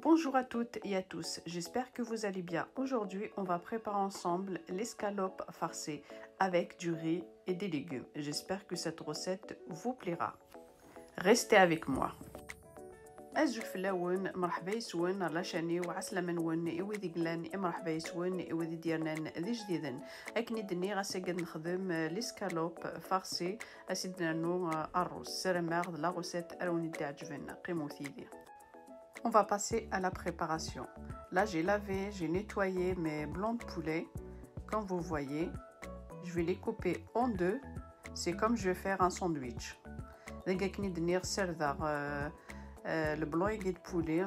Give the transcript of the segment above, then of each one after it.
Bonjour à toutes et à tous, j'espère que vous allez bien. Aujourd'hui, on va préparer ensemble l'escalope farcie avec du riz et des légumes. J'espère que cette recette vous plaira. Restez avec moi. أزول فلاون مرحبا يسون راشاني وعسلامة نون إوذي قلان مرحبا يسون إوذي ديالنا ذي جديدا أكني دني غاساقد نخدم ليسكالوب فارسي أسيدنا نو الروز سرماغ لا غوسيت أروني دي عجبنا قيمو ثيدي. On va passer à la préparation. Là, j'ai lavé, j'ai nettoyé mes blancs de poulet. Comme vous voyez, je vais les couper en deux. C'est comme je vais faire un sandwich. Le blanc de poulet,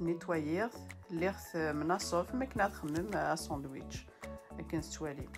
nettoyer, l'earth menaçof, mais même un sandwich. Avec un swali.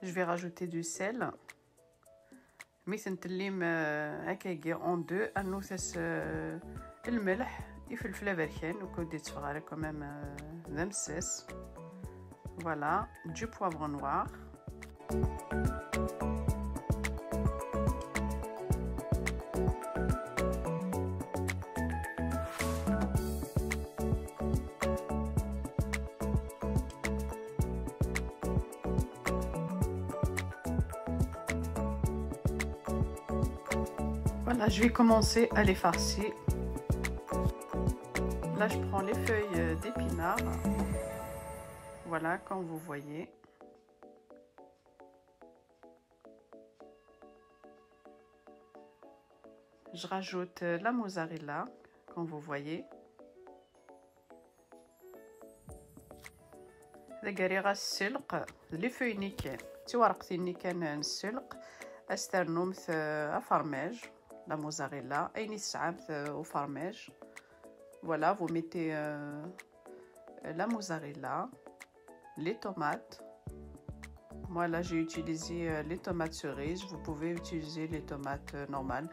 Je vais rajouter du sel. مثل نتليم هكاكي en deux انوثس الملح الفلفل البركان وكودي تصفغاري كمام ذا مساس. Voilà, du poivre noir. Voilà, je vais commencer à les farcir. Là, je prends les feuilles d'épinards. Voilà, comme vous voyez. Je rajoute la mozzarella, comme vous voyez. Les feuilles niken. Tu vois, à fromage. La mozzarella et au fromage. Voilà, vous mettez la mozzarella, les tomates. Moi là j'ai utilisé les tomates cerises, vous pouvez utiliser les tomates normales.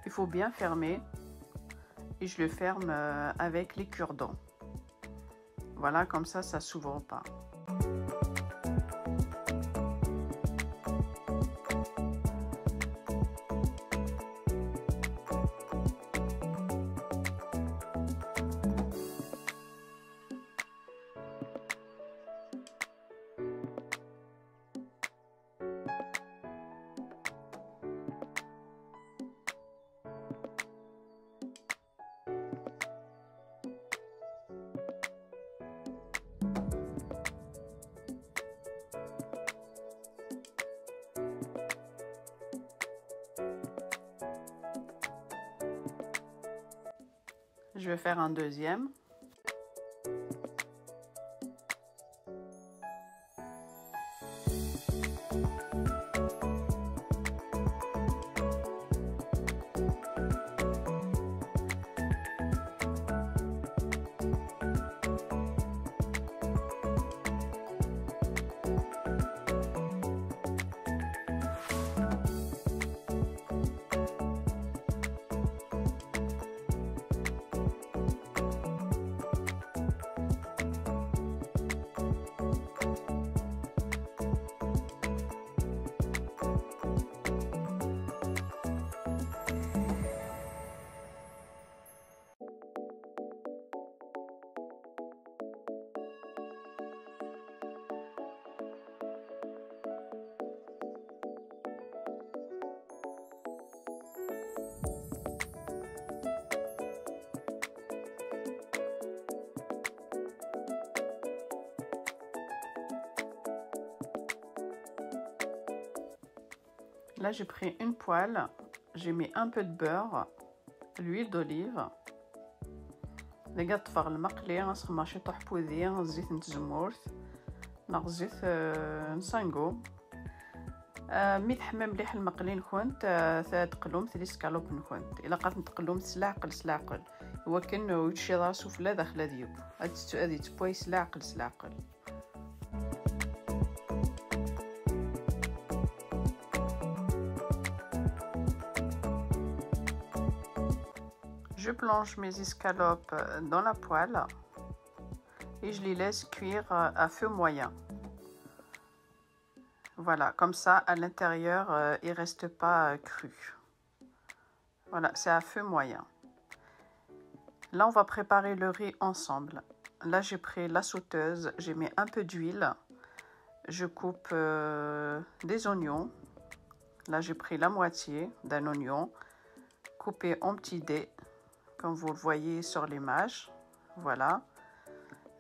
Il faut bien fermer. Et je le ferme avec les cure-dents. Voilà, comme ça s'ouvre pas. Je vais faire un deuxième. Là, j'ai pris une poêle, j'ai mis un peu de beurre, l'huile d'olive. لقيت طفغ المقلي غنسخن شي طوح بوذي زيت نتزمورت ناغ زيت نسانقو مي تحمى مليح المقلي نكونت تقلوم لي سكالوب نكونت الا قات نتقلوم سلاعقل هو كان ويتشي راسو فلا داخله ديو هادي تبوي سلاعقل Je plonge mes escalopes dans la poêle et je les laisse cuire à feu moyen. Voilà, comme ça à l'intérieur il ne reste pas cru. Voilà, c'est à feu moyen. Là on va préparer le riz ensemble. Là j'ai pris la sauteuse, j'ai mis un peu d'huile. Je coupe des oignons. Là j'ai pris la moitié d'un oignon coupé en petits dés. Comme vous le voyez sur l'image, voilà.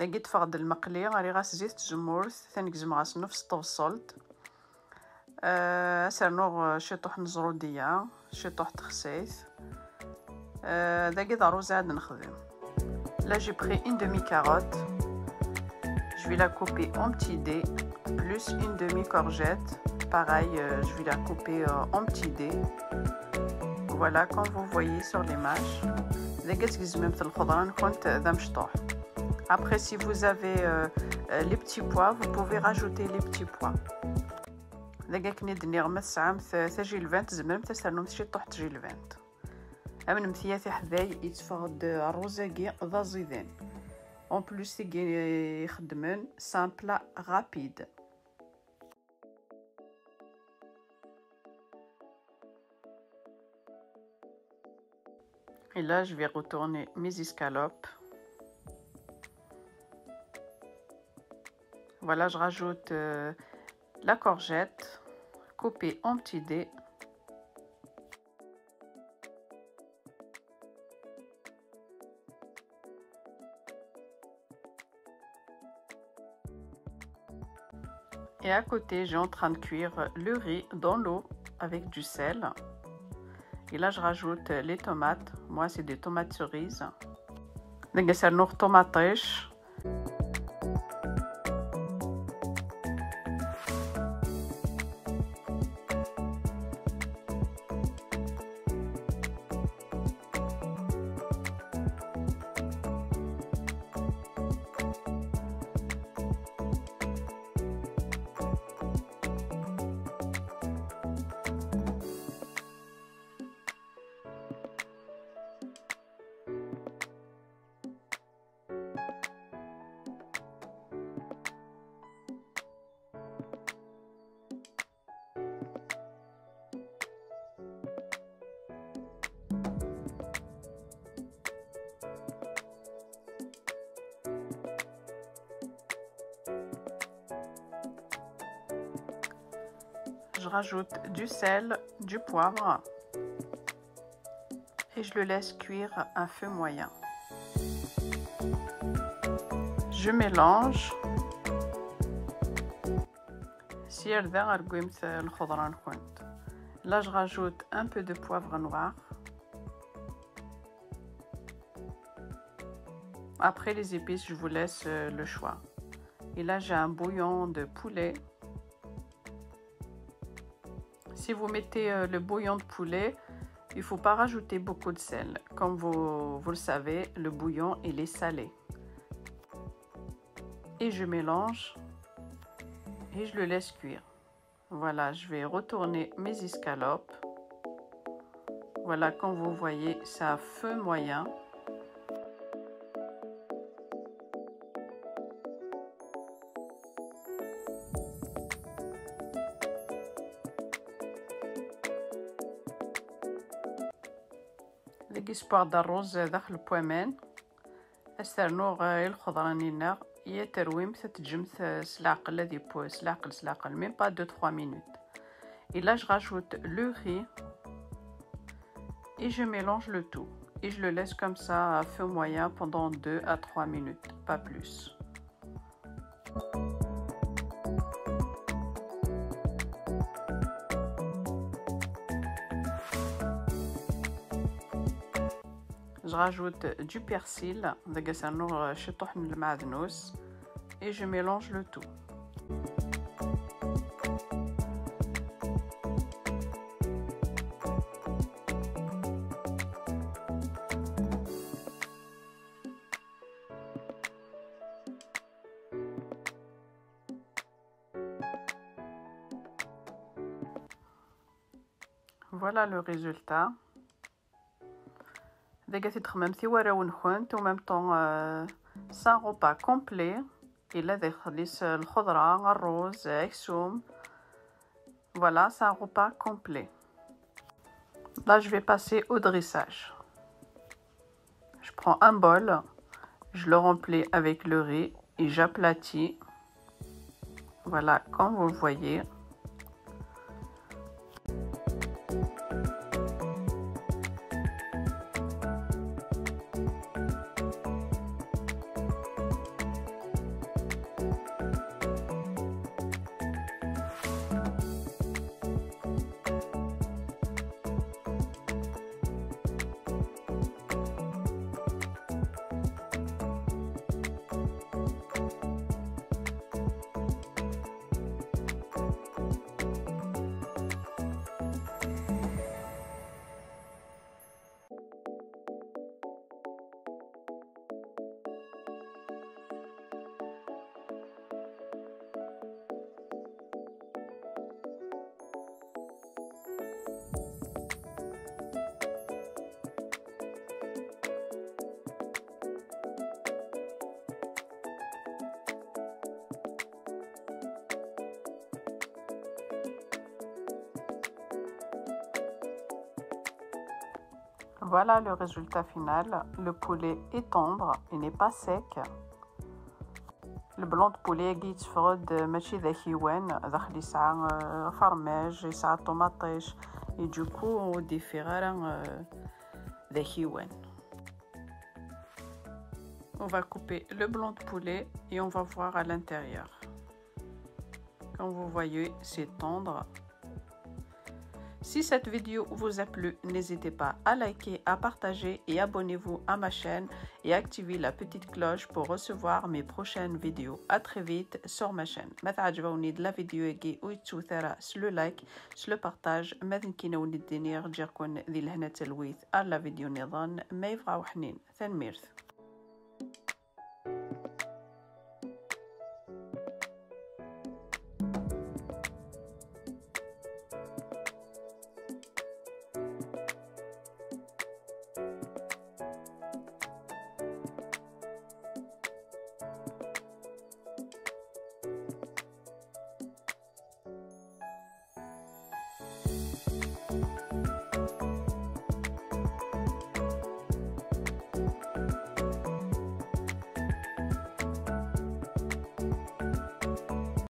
لقيت فقد المقلي غادي غاس زيت تزمورت ثاني كزم غاس نفس طوصلت سرنوغ شي طوح نزرودية شي طوح تخسيث داكي ضروز عاد نخدم. Là j'ai pris une demi carotte, je vais la couper en petits dés, plus une demi courgette, pareil je vais la couper en petits dés. Voilà comme vous voyez sur l'image. Après, si vous avez les petits pois, vous pouvez rajouter les petits pois. En plus, c'est un plat rapide. Et là, je vais retourner mes escalopes. Voilà, je rajoute la courgette coupée en petits dés. Et à côté, j'ai en train de cuire le riz dans l'eau avec du sel. Et là, je rajoute les tomates. Moi, c'est des tomates cerises. نقصر طماطيش. Je rajoute du sel, du poivre et je le laisse cuire à feu moyen. Je mélange. Là, je rajoute un peu de poivre noir. Après les épices, je vous laisse le choix. Et là, j'ai un bouillon de poulet. Si vous mettez le bouillon de poulet, il ne faut pas rajouter beaucoup de sel. Comme vous le savez, le bouillon, il est salé. Et je mélange et je le laisse cuire. Voilà, je vais retourner mes escalopes. Voilà, comme vous voyez, c'est à feu moyen. لقي سبوع دا الرز داخل البوامان استرنوغ الخضرانينا هي ترويم تتجمث سلاقل هذه بو سلاقل ميم با 2-3 minutes. Et là je rajoute le riz et je mélange le tout et je le laisse comme ça à feu moyen pendant 2 à 3 minutes, pas plus. Je rajoute du persil et je mélange le tout. Voilà le résultat. En même temps, c'est un repas complet. Il a des le rose, voilà, c'est un repas complet. Là, je vais passer au dressage. Je prends un bol, je le remplis avec le riz et j'aplatis. Voilà, comme vous le voyez. Voilà le résultat final. Le poulet est tendre, il n'est pas sec. Le blanc de poulet يتفرد ماشي ذكيوان داخل يسعى فرماج يسعى طوماطيش et du coup on diffère ذكيوان. On va couper le blanc de poulet et on va voir à l'intérieur. Comme vous voyez, c'est tendre. Si cette vidéo vous a plu, n'hésitez pas à liker, à partager et abonnez-vous à ma chaîne et activez la petite cloche pour recevoir mes prochaines vidéos. À très vite sur ma chaîne. ما تعجبوني de la vidéo ويتوثر le like, le partage. ما تنكينوني الدنيا رجعكم ذي الهنا تلويث على فيديو نظام ما يفقع وحنين ثان ميرث.